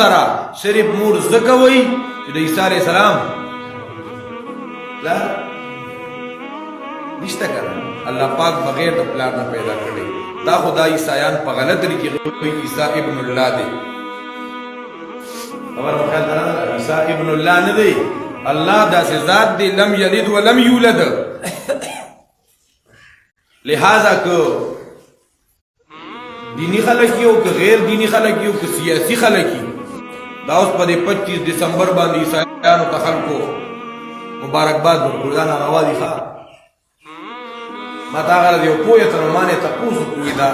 سره صرف مور زکه وي چې د عیسی علیه السلام پلار نشته کنه. الله پاک بغیر د پلار نه پیدا کړی. دا خدای عیسایان په غلط طریقې کوي عیسی ابن الله دی. خبر مخال درانه عیسی ابن الله نه دی. الله داسې ذات دی لم یلد ولم یولد. لہذا که دینی خلق یو که غیر دینی خلق یو که سیاسی خلق یو دا اوس په 25 دسمبر باندې عیسایانو ته خلکو مبارکباد ورکړو. دا ناروا دي ښه. ما تا هغه د یو پوهې ترمانې تپوس وکړو دا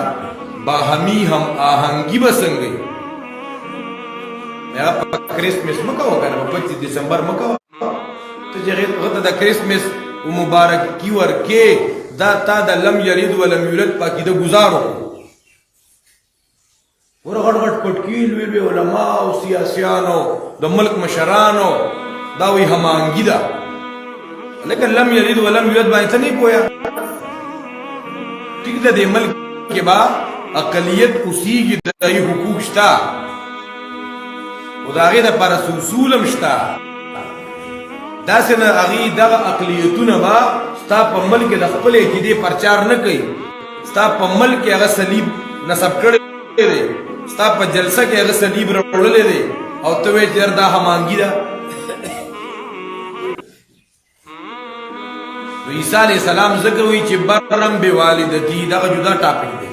باهمي هم آهنګي به څنګه وي. هغه په کرسمس مه کوه که نه په 25 دسمبر مه کوه. ته چې هغې ته د کرسمس مبارکي ورکې دا تا د لم یلد ولم یولد په عقیده ګزار وکړو. ګوره غټ غټ پټکي لوی لوی علما او سیاسیانو د ملک مشرانو دا وایي هماهنګي ده. لیکن لم یلد ولم یولد باندې ته نه پوهه. ټیک ده دې ملک کې به اقلیت اوسېږي د هغې حقوق شته خو د هغې دپاره اصول هم شته. داسې نه هغې دغه اقلیتونه به ستا په ملک د خپلې عقیدې پرچار نه کوي. ستا په ملک کې هغه صلیب نصب کړی دی. ستا په جلسه کې هغه صلیب راوړلی دی او ته وایې چې دا هماهنګي ده. نو عیسی علیه السلام ذکر وایي چې برم بوالدتي دغه جدا ټاپک دی.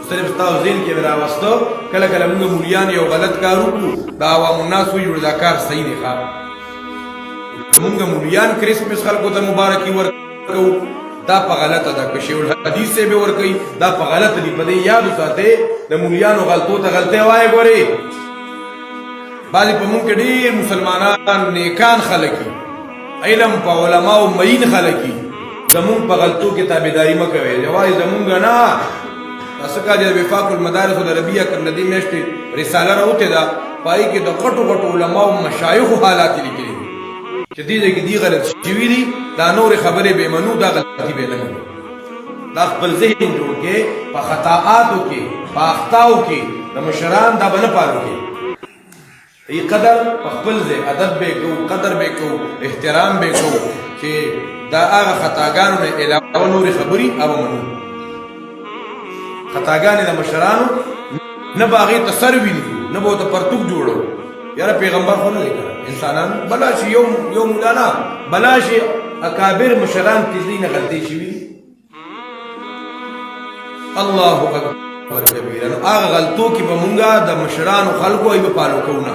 صرف ستاسو ذهن کې مې راوسته. کله کله موږ مولیان یو غلط کار وکړو د عوام الناس وایي دا کار صحیح دی. ښه موږ مولیان کرسمس خلکو ته مبارکي ورکوو دا په غلطه ده. که شیخ الحدیث صاحب یې ورکوي دا په غلطه دي. په دې یاد وساتئ د مولیانو غلطو ته غلطۍ وایې. ګورې بعضې په موږ کې ډېر مسلمانان نیکان خلک وي علم په علماو معین خلک وي زمونږ په غلطو کې تابعداري مه کوئ. یوازې زمونږ نه تاسو کله د وفاق المدارس العربیه کوم د دې میاشتې رساله راوتې ده په هغې کې د غټو غټو علماو مشایخو حالات یې لیکلي دي چې دې ځای کې دې غلط شوي دي. دا نورې خبرې به منو دا غلطي به نه منو. دا خپل ذهن جوړ کې په خطاعاتو کې په اخطاو کې د مشران دا به نه پالو کې. ای قدر په خپل ځای ادب به کوو قدر به کوو احترام به کوو چې دا هغه خطاګانو نه علاوه نورې خبرې هغه منو. خطاګانې د مشرانو نه به هغې ته سر وینځو نه به ورته پرتوک جوړو. یاره پیغمبر خو نه دی کړی انسانان بلا شي یو مولانا بلا شي اکابر مشران تیزی نه غلطۍ شوي. الله اکبر کبیره. نو هغه غلطو کې به مونږه د مشرانو خلکو ای به پالو کوو نه.